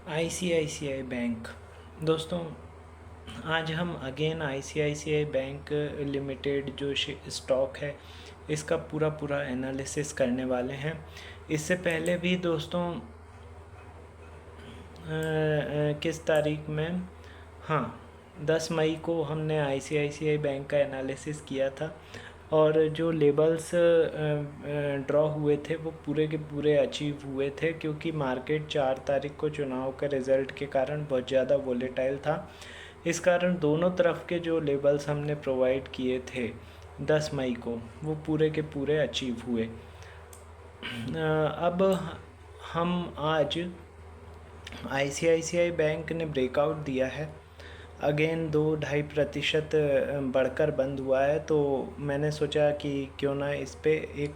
ICICI bank. दोस्तों, आज हम अगेन आईसीआईसीआई बैंक लिमिटेड जो स्टॉक है इसका पूरा पूरा एनालिसिस करने वाले हैं। इससे पहले भी दोस्तों किस तारीख में, हाँ, 10 मई को हमने आईसीआईसीआई बैंक का एनालिसिस किया था और जो लेबल्स ड्रॉ हुए थे वो पूरे के पूरे अचीव हुए थे, क्योंकि मार्केट 4 तारीख को चुनाव के रिज़ल्ट के कारण बहुत ज़्यादा वोलेटाइल था। इस कारण दोनों तरफ के जो लेबल्स हमने प्रोवाइड किए थे 10 मई को वो पूरे के पूरे अचीव हुए। अब हम आज आईसीआईसीआई बैंक ने ब्रेकआउट दिया है, अगेन 2-2.5% बढ़कर बंद हुआ है। तो मैंने सोचा कि क्यों ना इस पे एक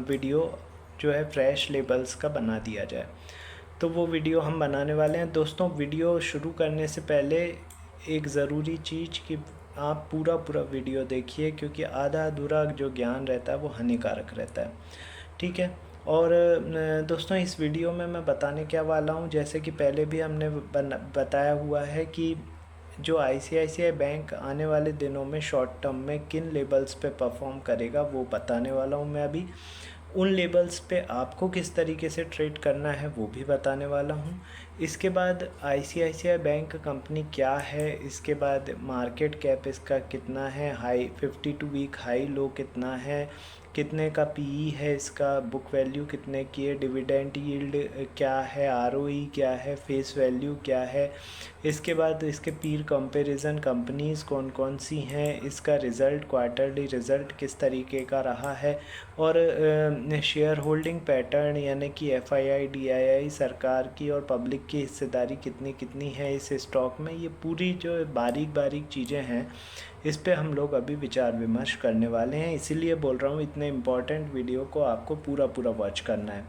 वीडियो जो है फ्रेश लेबल्स का बना दिया जाए, तो वो वीडियो हम बनाने वाले हैं। दोस्तों, वीडियो शुरू करने से पहले एक ज़रूरी चीज़ कि आप पूरा पूरा वीडियो देखिए, क्योंकि आधा अधूरा जो ज्ञान रहता है वो हानिकारक रहता है, ठीक है। और दोस्तों, इस वीडियो में मैं बताने क्या वाला हूँ, जैसे कि पहले भी हमने बताया हुआ है कि जो आईसीआईसीआई बैंक आने वाले दिनों में शॉर्ट टर्म में किन लेबल्स पे परफॉर्म करेगा वो बताने वाला हूँ मैं अभी। उन लेबल्स पे आपको किस तरीके से ट्रेड करना है वो भी बताने वाला हूँ। इसके बाद आईसीआईसीआई बैंक कंपनी क्या है, इसके बाद मार्केट कैप इसका कितना है, हाई 52 वीक हाई लो कितना है, कितने का पीई है इसका, बुक वैल्यू कितने की है, डिविडेंड यील्ड क्या है, आरओई क्या है, फेस वैल्यू क्या है। इसके बाद इसके पीर कंपैरिजन कंपनीज़ कौन कौन सी हैं, इसका रिज़ल्ट, क्वार्टरली रिज़ल्ट किस तरीके का रहा है, और शेयर होल्डिंग पैटर्न यानी कि एफआईआई डीआईआई सरकार की और पब्लिक की हिस्सेदारी कितनी कितनी है इस स्टॉक में। ये पूरी जो बारीक बारीक चीज़ें हैं इस पे हम लोग अभी विचार विमर्श करने वाले हैं, इसीलिए बोल रहा हूँ इतने इम्पॉर्टेंट वीडियो को आपको पूरा पूरा वॉच करना है।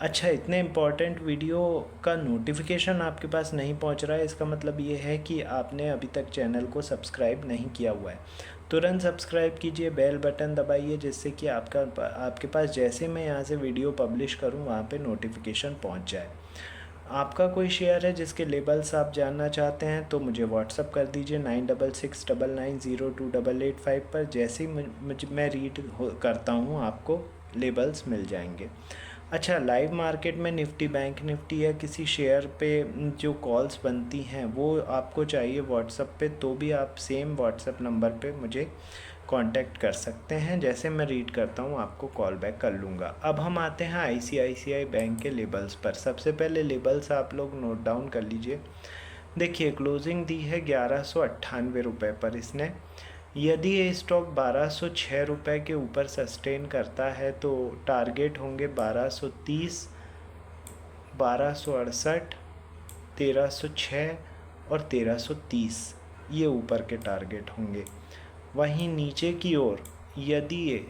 अच्छा, इतने इम्पॉर्टेंट वीडियो का नोटिफिकेशन आपके पास नहीं पहुंच रहा है, इसका मतलब ये है कि आपने अभी तक चैनल को सब्सक्राइब नहीं किया हुआ है। तुरंत सब्सक्राइब कीजिए, बेल बटन दबाइए, जिससे कि आपके पास जैसे मैं यहाँ से वीडियो पब्लिश करूँ वहाँ पे नोटिफिकेशन पहुँच जाए। आपका कोई शेयर है जिसके लेबल्स आप जानना चाहते हैं तो मुझे व्हाट्सअप कर दीजिए 9669902885 पर। जैसे ही मैं रीड करता हूँ आपको लेबल्स मिल जाएंगे। अच्छा, लाइव मार्केट में निफ्टी, बैंक निफ्टी या किसी शेयर पे जो कॉल्स बनती हैं वो आपको चाहिए व्हाट्सअप पे, तो भी आप सेम व्हाट्सअप नंबर पे मुझे कांटेक्ट कर सकते हैं। जैसे मैं रीड करता हूँ आपको कॉल बैक कर लूँगा। अब हम आते हैं आईसीआईसीआई बैंक के लेबल्स पर। सबसे पहले लेबल्स आप लोग नोट डाउन कर लीजिए। देखिए, क्लोजिंग दी है 1198 रुपये पर इसने। यदि ये स्टॉक 1206 रुपये के ऊपर सस्टेन करता है तो टारगेट होंगे 1230, 1268, 1306 और 1330, ये ऊपर के टारगेट होंगे। वहीं नीचे की ओर यदि ये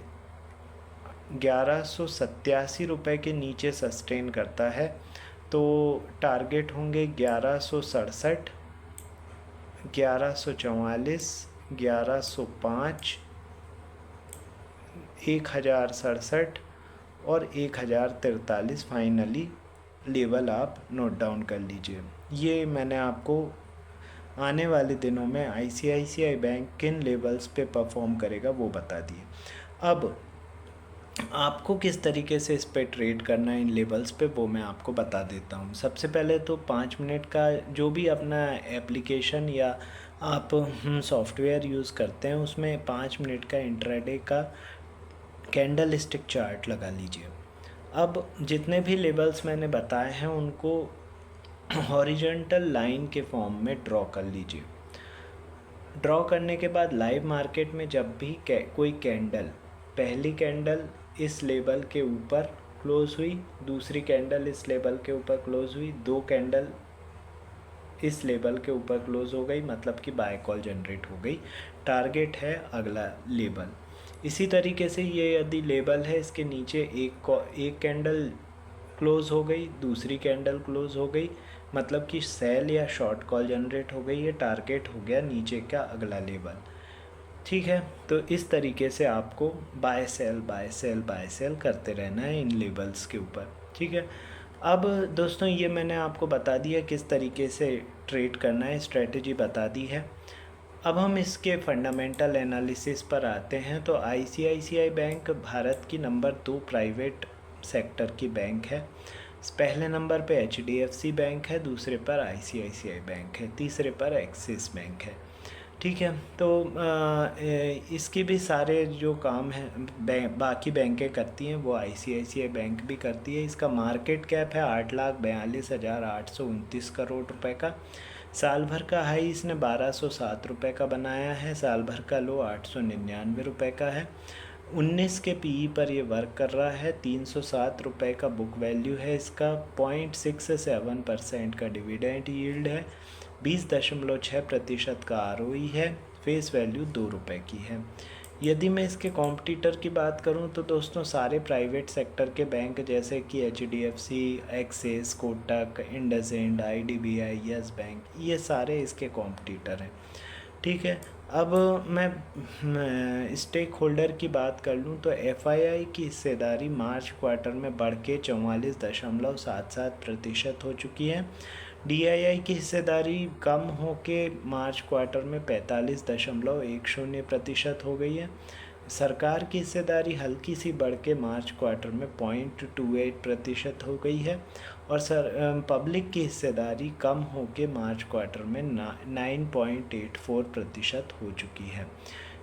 1187 रुपये के नीचे सस्टेन करता है तो टारगेट होंगे 1167, 1144, 1105, 1067 और 1043 फाइनली लेवल आप नोट डाउन कर लीजिए। ये मैंने आपको आने वाले दिनों में आईसीआईसीआई बैंक किन लेवल्स पे परफॉर्म करेगा वो बता दिए। अब आपको किस तरीके से इस पे ट्रेड करना है इन लेवल्स पे वो मैं आपको बता देता हूँ। सबसे पहले तो 5 मिनट का जो भी अपना एप्लीकेशन या आप सॉफ्टवेयर यूज़ करते हैं उसमें 5 मिनट का इंट्राडे का कैंडल स्टिक चार्ट लगा लीजिए। अब जितने भी लेवल्स मैंने बताए हैं उनको हॉरिजॉन्टल लाइन के फॉर्म में ड्रॉ कर लीजिए। ड्रॉ करने के बाद लाइव मार्केट में जब भी कोई कैंडल, पहली कैंडल इस लेवल के ऊपर क्लोज हुई, दूसरी कैंडल इस लेवल के ऊपर क्लोज हुई, 2 कैंडल इस लेवल के ऊपर क्लोज हो गई, मतलब कि बाय कॉल जनरेट हो गई, टारगेट है अगला लेवल। इसी तरीके से ये यदि लेवल है इसके नीचे एक कैंडल क्लोज हो गई, दूसरी कैंडल क्लोज हो गई, मतलब कि सेल या शॉर्ट कॉल जनरेट हो गई, ये टारगेट हो गया नीचे का अगला लेवल। ठीक है, तो इस तरीके से आपको buy sell buy sell buy sell करते रहना है इन लेवल्स के ऊपर, ठीक है। अब दोस्तों ये मैंने आपको बता दिया किस तरीके से ट्रेड करना है, स्ट्रेटजी बता दी है। अब हम इसके फंडामेंटल एनालिसिस पर आते हैं। तो आईसीआईसीआई बैंक भारत की नंबर 2 प्राइवेट सेक्टर की बैंक है। पहले नंबर पे एचडीएफसी बैंक है, दूसरे पर आईसीआईसीआई बैंक है, तीसरे पर एक्सिस बैंक है। ठीक है, तो इसके भी सारे जो काम हैं बाकी बैंकें करती हैं वो आईसीआईसीआई बैंक भी करती है। इसका मार्केट कैप है 8,42,829 करोड़ रुपए का। साल भर का हाई इसने 1207 रुपये का बनाया है, साल भर का लो 899 रुपये का है। 19 के पीई पर ये वर्क कर रहा है। 307 रुपये का बुक वैल्यू है इसका। 0.67% का डिविडेंड यील्ड है। 20.6% का आरओई है। फेस वैल्यू 2 रुपये की है। यदि मैं इसके कॉम्पिटिटर की बात करूं तो दोस्तों सारे प्राइवेट सेक्टर के बैंक जैसे कि HDFC, axis, Kotak, IndusInd, IDBI, yes bank, ये सारे इसके कॉम्पिटिटर हैं। ठीक है, अब मैं स्टेक होल्डर की बात कर लूँ तो एफआईआई की हिस्सेदारी मार्च क्वार्टर में बढ़ के 44.77% हो चुकी है। डीआईआई की हिस्सेदारी कम होके मार्च क्वार्टर में 45.10% हो गई है। सरकार की हिस्सेदारी हल्की सी बढ़ के मार्च क्वार्टर में 0.28% हो गई है। और पब्लिक की हिस्सेदारी कम होके मार्च क्वार्टर में 9.84% हो चुकी है।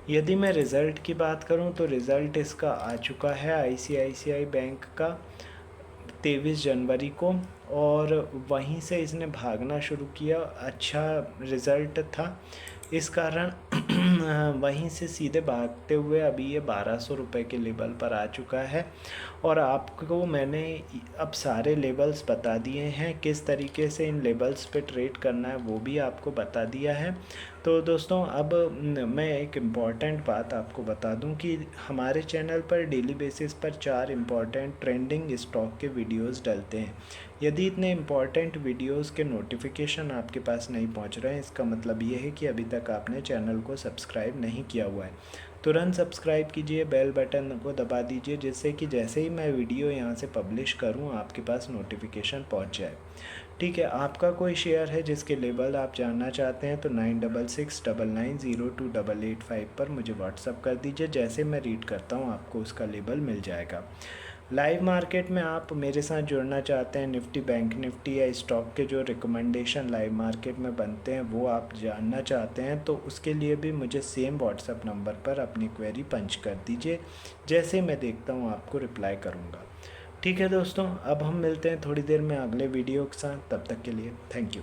यदि मैं रिज़ल्ट की बात करूं तो रिज़ल्ट इसका आ चुका है आईसीआईसीआई बैंक का 23 जनवरी को, और वहीं से इसने भागना शुरू किया। अच्छा रिज़ल्ट था, इस कारण वहीं से सीधे भागते हुए अभी ये 1200 रुपये के लेवल पर आ चुका है। और आपको मैंने अब सारे लेवल्स बता दिए हैं, किस तरीके से इन लेवल्स पे ट्रेड करना है वो भी आपको बता दिया है। तो दोस्तों अब मैं एक इम्पॉर्टेंट बात आपको बता दूं कि हमारे चैनल पर डेली बेसिस पर 4 इम्पॉर्टेंट ट्रेंडिंग स्टॉक के वीडियोस डलते हैं। यदि इतने इम्पॉर्टेंट वीडियोस के नोटिफिकेशन आपके पास नहीं पहुंच रहे हैं, इसका मतलब ये है कि अभी तक आपने चैनल को सब्सक्राइब नहीं किया हुआ है। तुरंत सब्सक्राइब कीजिए, बेल बटन को दबा दीजिए, जिससे कि जैसे ही मैं वीडियो यहाँ से पब्लिश करूँ आपके पास नोटिफिकेशन पहुँच जाए। ठीक है, आपका कोई शेयर है जिसके लेवल आप जानना चाहते हैं तो 9669902885 पर मुझे व्हाट्सअप कर दीजिए। जैसे मैं रीड करता हूँ आपको उसका लेवल मिल जाएगा। लाइव मार्केट में आप मेरे साथ जुड़ना चाहते हैं, निफ्टी, बैंक निफ्टी या स्टॉक के जो रिकमेंडेशन लाइव मार्केट में बनते हैं वो आप जानना चाहते हैं, तो उसके लिए भी मुझे सेम व्हाट्सअप नंबर पर अपनी क्वेरी पंच कर दीजिए। जैसे मैं देखता हूँ आपको रिप्लाई करूँगा। ठीक है दोस्तों, अब हम मिलते हैं थोड़ी देर में अगले वीडियो के साथ। तब तक के लिए थैंक यू।